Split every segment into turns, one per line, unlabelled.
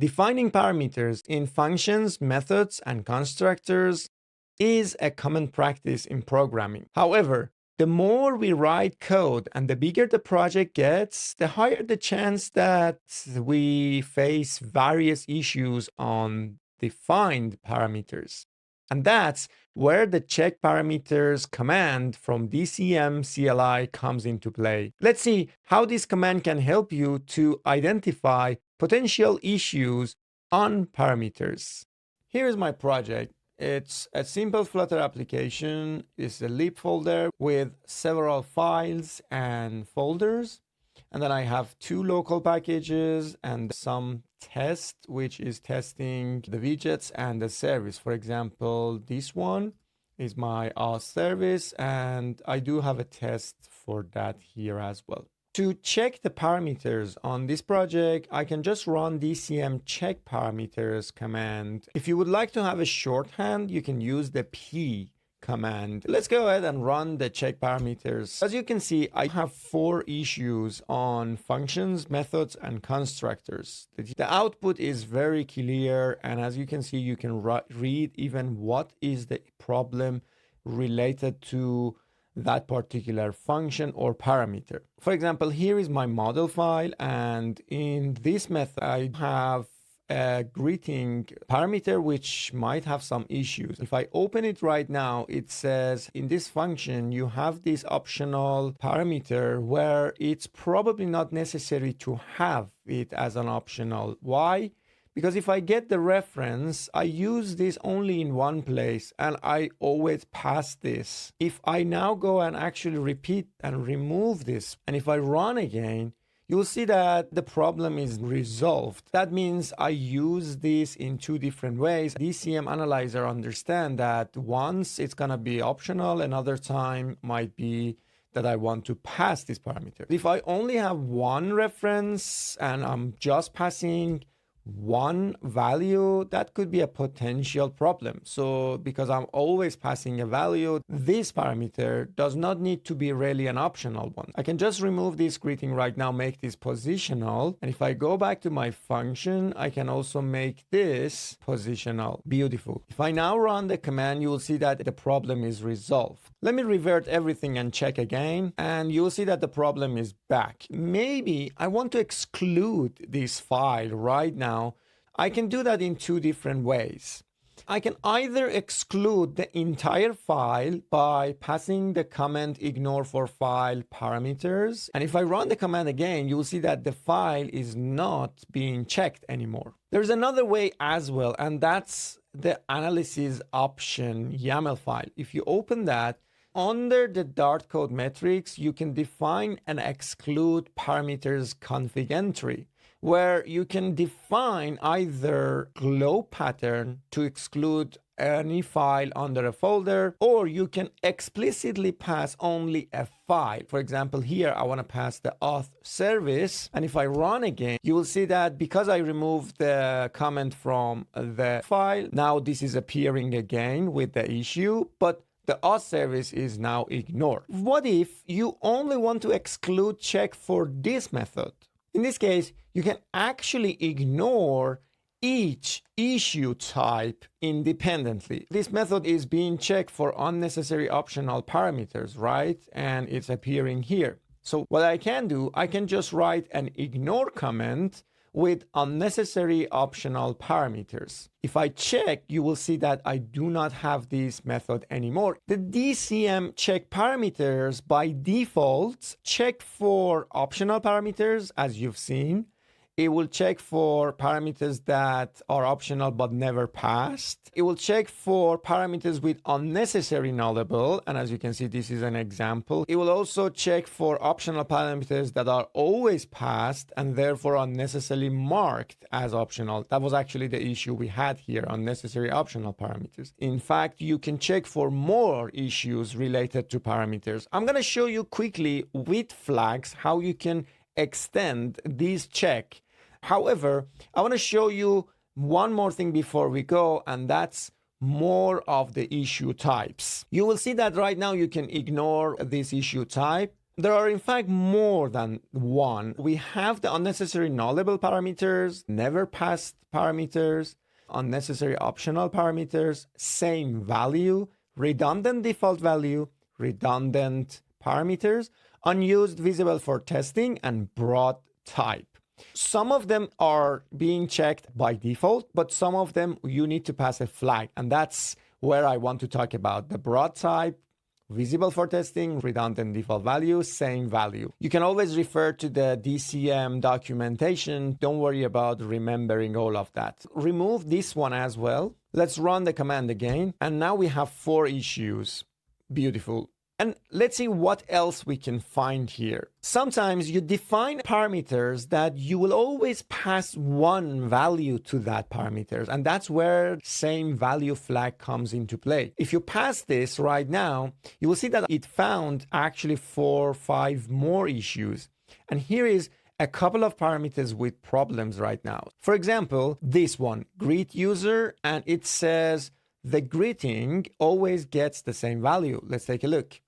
Defining parameters in functions, methods, and constructors is a common practice in programming. However, the more we write code and the bigger the project gets, the higher the chance that we face various issues on defined parameters. And that's where the check parameters command from DCM CLI comes into play. Let's see how this command can help you to identify potential issues on parameters. Here's my project. It's a simple Flutter application. It's a lib folder with several files and folders. And then I have two local packages and some test, which is testing the widgets and the service. For example, this one is my auth service, and I do have a test for that here as well. To check the parameters on this project, I can just run DCM check parameters command. If you would like to have a shorthand, you can use the P command. Let's go ahead and run the check parameters. As you can see, I have 4 issues on functions, methods, and constructors. The output is very clear, and as you can see, you can read even what is the problem related to that particular function or parameter. For example, here is my model file, and in this method I have a greeting parameter which might have some issues. If I open it right now, it says in this function you have this optional parameter where it's probably not necessary to have it as an optional. Why? Because if I get the reference, I use this only in one place and I always pass this. If I now go and actually repeat and remove this, and if I run again, you'll see that the problem is resolved. That means I use this in 2 different ways. DCM analyzer understand that once it's gonna be optional, another time might be that I want to pass this parameter. If I only have one reference and I'm just passing one value, that could be a potential problem. So because I'm always passing a value, this parameter does not need to be really an optional one. I can just remove this greeting right now, make this positional. And if I go back to my function, I can also make this positional. Beautiful. If I now run the command, you will see that the problem is resolved. Let me revert everything and check again, and you'll see that the problem is back. Maybe I want to exclude this file right now. I can do that in 2 different ways. I can either exclude the entire file by passing the comment ignore for file parameters. And if I run the command again, you'll see that the file is not being checked anymore. There's another way as well, and that's the analysis option YAML file. If you open that, under the Dart code metrics, you can define and exclude parameters config entry, where you can define either glow pattern to exclude any file under a folder, or you can explicitly pass only a file. For example, here I want to pass the auth service, and if I run again, you will see that because I removed the comment from the file, now this is appearing again with the issue, but the auth service is now ignored. What if you only want to exclude check for this method? In this case, you can actually ignore each issue type independently. This method is being checked for unnecessary optional parameters, right? And it's appearing here. So what I can do, I can just write an ignore comment with unnecessary optional parameters. If I check, you will see that I do not have this method anymore. The DCM check parameters by default check for optional parameters, as you've seen. It will check for parameters that are optional but never passed. It will check for parameters with unnecessary nullable, and as you can see, this is an example. It will also check for optional parameters that are always passed and therefore unnecessarily marked as optional. That was actually the issue we had here, unnecessary optional parameters. In fact, you can check for more issues related to parameters. I'm going to show you quickly with flags how you can extend this check. However, I want to show you one more thing before we go, and that's more of the issue types. You will see that right now you can ignore this issue type. There are in fact more than one. We have the unnecessary nullable parameters, never passed parameters, unnecessary optional parameters, same value, redundant default value, redundant parameters, unused, visible for testing, and broad type. Some of them are being checked by default, but some of them you need to pass a flag. And that's where I want to talk about the broad type, visible for testing, redundant default value, same value. You can always refer to the DCM documentation. Don't worry about remembering all of that. Remove this one as well. Let's run the command again. And now we have 4 issues. Beautiful. And let's see what else we can find here. Sometimes you define parameters that you will always pass one value to that parameters. And that's where same value flag comes into play. If you pass this right now, you will see that it found actually 4 or 5 more issues. And here is a couple of parameters with problems right now. For example, this one, greet user, and it says the greeting always gets the same value. Let's take a look.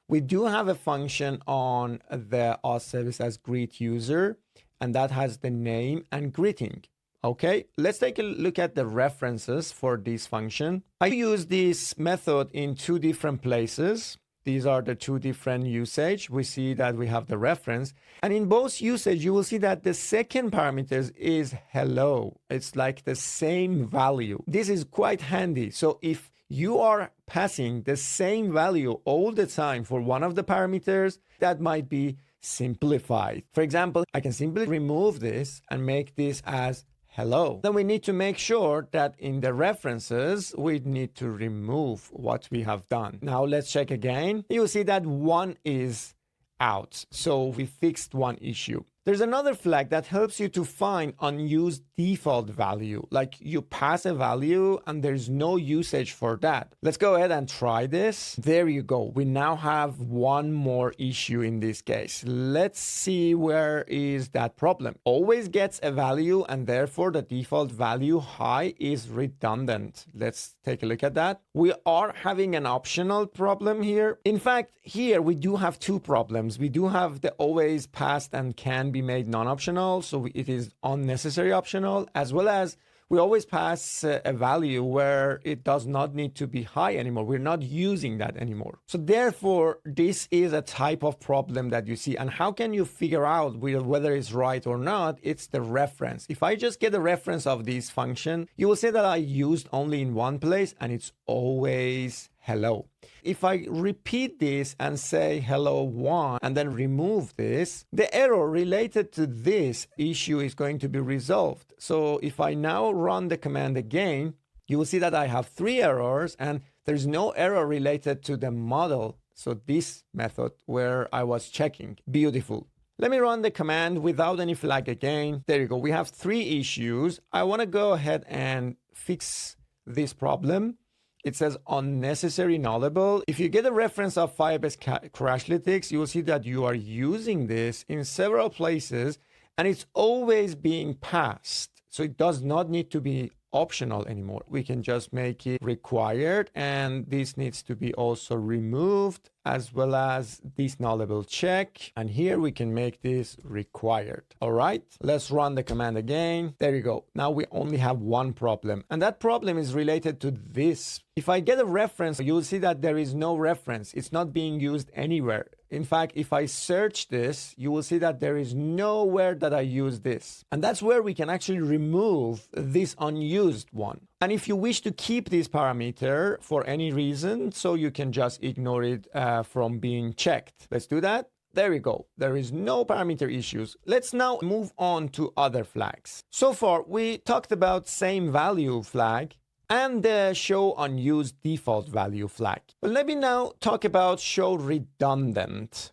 We do have a function on the auth service as greet user, and that has the name and greeting. Okay, let's take a look at the references for this function. I use this method in 2 different places. These are the 2 different usage. We see that we have the reference. And in both usage, you will see that the second parameter is hello. It's like the same value. This is quite handy. So if you are passing the same value all the time for one of the parameters, that might be simplified. For example, I can simply remove this and make this as hello. Then we need to make sure that in the references, we need to remove what we have done. Now let's check again. You'll see that 1 is out. So we fixed 1 issue. There's another flag that helps you to find unused default value. Like you pass a value and there's no usage for that. Let's go ahead and try this. There you go. We now have 1 more issue in this case. Let's see where is that problem. Always gets a value and therefore the default value high is redundant. Let's take a look at that. We are having an optional problem here. In fact, here we do have 2 problems. We do have the always passed and can be made non-optional, so it is unnecessary optional, as well as we always pass a value where it does not need to be high anymore. We're not using that anymore. So therefore, this is a type of problem that you see. And how can you figure out whether it's right or not? It's the reference. If I just get a reference of this function, you will see that I used only in one place and it's always hello. If I repeat this and say hello 1 and then remove this, the error related to this issue is going to be resolved. So if I now run the command again, you will see that I have 3 errors and there's no error related to the model. So this method where I was checking. Beautiful. Let me run the command without any flag again. There you go. We have 3 issues. I want to go ahead and fix this problem. It says unnecessary nullable. If you get a reference of Firebase Crashlytics, you will see that you are using this in several places and it's always being passed. So it does not need to be optional anymore. We can just make it required, and this needs to be also removed, as well as this nullable check. And here we can make this required. All right, let's run the command again. There you go. Now we only have 1 problem, and that problem is related to this. If I get a reference, you'll see that there is no reference. It's not being used anywhere. In fact, if I search this, you will see that there is nowhere that I use this. And that's where we can actually remove this unused one. And if you wish to keep this parameter for any reason, so you can just ignore it from being checked. Let's do that. There we go. There is no parameter issues. Let's now move on to other flags. So far, we talked about same value flag and the show unused default value flag. But let me now talk about show redundant.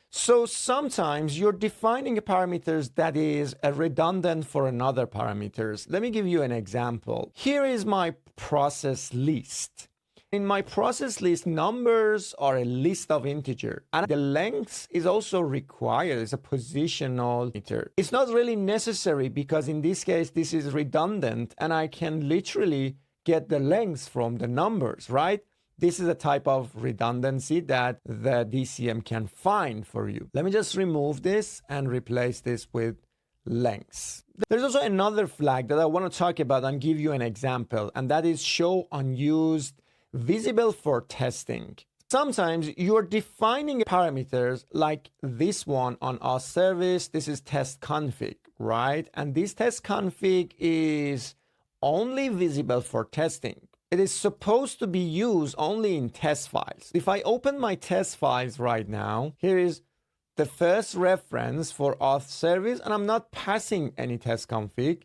So sometimes you're defining a parameters that is a redundant for another parameters. Let me give you an example. Here is my process list. In my process list, numbers are a list of integer, and the length is also required. It's a positional meter. It's not really necessary because in this case, this is redundant and I can literally get the length from the numbers, right? This is a type of redundancy that the DCM can find for you. Let me just remove this and replace this with lengths. There's also another flag that I want to talk about and give you an example, and that is show unused visible for testing. Sometimes you're defining parameters like this one on our service. This is test config, right? And this test config is only visible for testing. It is supposed to be used only in test files. If I open my test files right now, here is the first reference for auth service, and I'm not passing any test config.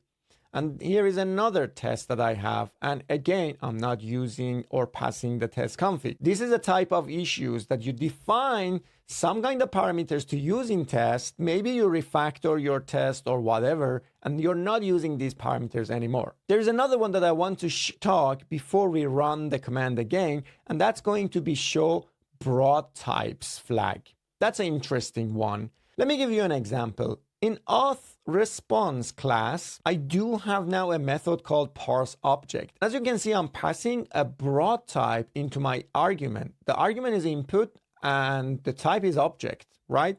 And here is another test that I have. And again, I'm not using or passing the test config. This is a type of issues that you define some kind of parameters to use in test. Maybe you refactor your test or whatever, and you're not using these parameters anymore. There's another one that I want to talk before we run the command again, and that's going to be show broad types flag. That's an interesting one. Let me give you an example. In auth response class, I do have now a method called parse object. As you can see, I'm passing a broad type into my argument. The argument is input and the type is object, right?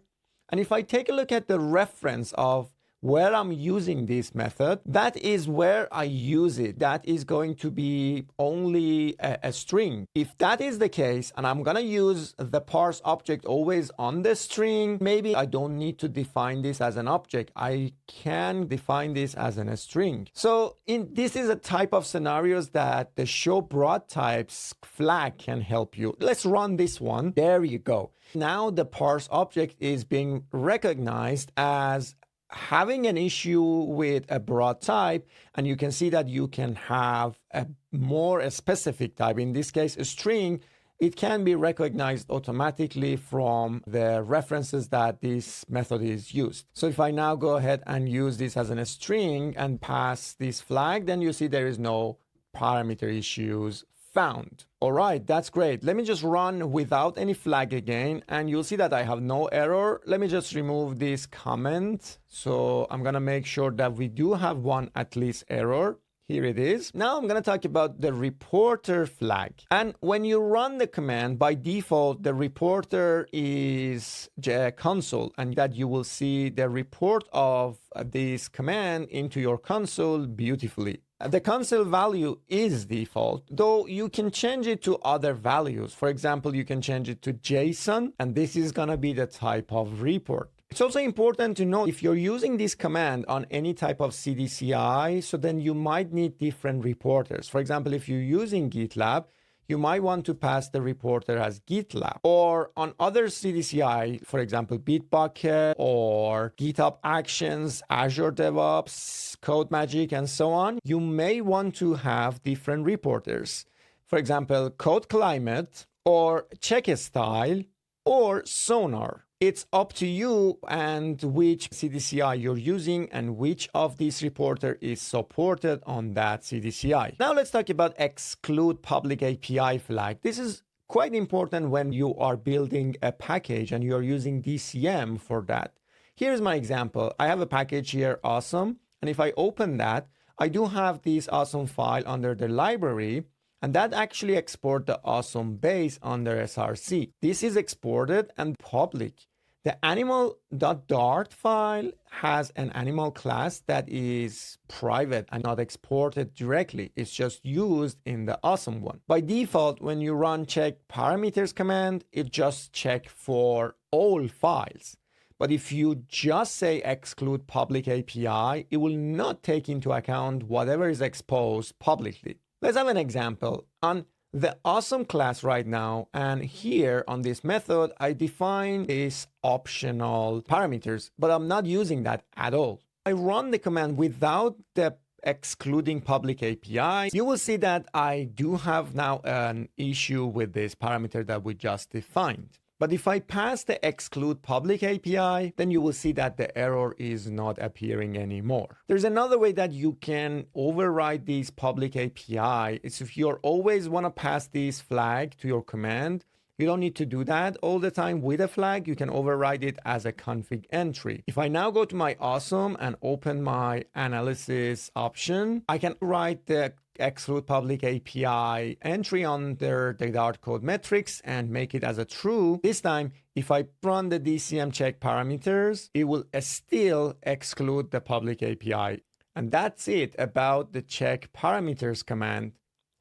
And if I take a look at the reference of where I'm using this method, that is where I use it. That is going to be only a string. If that is the case, and I'm gonna use the parse object always on the string, maybe I don't need to define this as an object. I can define this as a string. So this is a type of scenarios that the show broad types flag can help you. Let's run this one. There you go. Now the parse object is being recognized as having an issue with a broad type, and you can see that you can have a more specific type. In this case, a string. It can be recognized automatically from the references that this method is used. So if I now go ahead and use this as a string and pass this flag, then you see there is no parameter issues found. All right, that's great. Let me just run without any flag again, and you'll see that I have no error. Let me just remove this comment. So I'm gonna make sure that we do have one at least error. Here it is. Now I'm gonna talk about the reporter flag. And when you run the command, by default, the reporter is console, and that you will see the report of this command into your console beautifully. The console value is default, though you can change it to other values. For example, you can change it to JSON, and this is going to be the type of report. It's also important to know if you're using this command on any type of CDCI, so then you might need different reporters. For example, if you're using GitLab, you might want to pass the reporter as GitLab. Or on other CDCI, for example, Bitbucket or GitHub Actions, Azure DevOps, CodeMagic, and so on, you may want to have different reporters. For example, Code Climate or Check Style or Sonar. It's up to you and which CDCI you're using and which of these reporter is supported on that CDCI. Now let's talk about exclude public API flag. This is quite important when you are building a package and you're using DCM for that. Here's my example. I have a package here, awesome. And if I open that, I do have this awesome file under the library, and that actually export the awesome base under SRC. This is exported and public. The animal.dart file has an animal class that is private and not exported directly. It's just used in the awesome one. By default, when you run check parameters command, it just check for all files. But if you just say exclude public API, it will not take into account whatever is exposed publicly. Let's have an example. On the awesome class right now, and here on this method, I define these optional parameters, but I'm not using that at all. I run the command without the excluding public API. You will see that I do have now an issue with this parameter that we just defined. But if I pass the exclude public API, then you will see that the error is not appearing anymore. There's another way that you can override these public API. It's if you always want to pass this flag to your command, You don't need to do that all the time with a flag. You can override it as a config entry. If I now go to my awesome and open my analysis option, I can write the exclude public API entry under the dart code metrics and make it as a true. This time, if I run the DCM check parameters, it will still exclude the public API. And that's it about the check parameters command.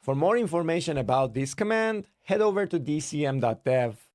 For more information about this command, head over to dcm.dev.